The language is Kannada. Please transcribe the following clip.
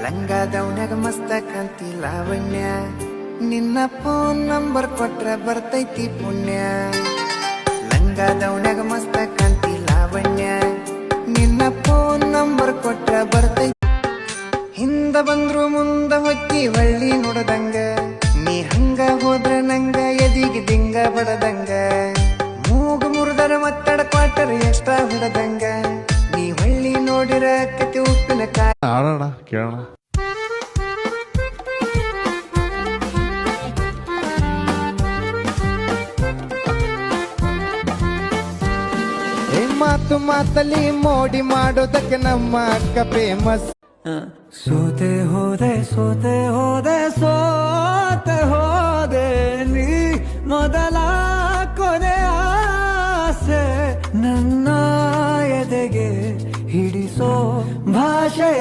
ಲಂಗಾದವನ್ಯಾಗ ಮಸ್ತ ಕಾಂತಿ ಲಾವಣ್ಯ, ನಿನ್ನ ಫೋನ್ ನಂಬರ್ ಕೊಟ್ರ ಬರ್ತೈತಿ ಪುಣ್ಯ. ಲಂಗಾದವನ್ಯಾಗ ಮಸ್ತ ಕಾಂತಿ ಲಾವಣ್ಯ, ನಿನ್ನ ಫೋನ್ ನಂಬರ್ ಕೊಟ್ರ ಬರ್ತೈತಿ. ಹಿಂದ ಬಂದ್ರು ಮುಂದ ಹೊಕ್ಕಿ ಒಳ್ಳಿ ನೋಡದಂಗ, ನೀ ಹಂಗ ಹೋದ್ರ ನಂಗ ಎದಿಗೆ ದಿಂಗ ಬಡದಂಗ. ಮೂಗು ಮುರಿದರ ಮತ್ತಡ ಕ್ವಾಟರ್ ಎಕ್ಸ್ಟ್ರಾ ಹೊಡದಂಗ, ನೀ ಹೊಳ್ಳಿ ನೋಡಿರ ಕತಿ ಉಪ್ಪಿನ ಕಾಯಿ. ಆಡೋಣ ಕೇಳೋಣ. ಮಾತು ಮಾತಲ್ಲಿ ಮೋಡಿ ಮಾಡೋದಕ್ಕೆ ನಮ್ಮ ಅಕ್ಕ ಫೇಮಸ್. ಸೋತೆ ಹೋದೆ ಸೋತೆ ಹೋದೆ ಸೋತೆ ಹೋದೆ ನೀ ಮೊದಲ ಕೊನೆ ಆಸೆ, ನನ್ನ ಎದೆಗೆ ಹಿಡಿಸೋ ಭಾಷೆ.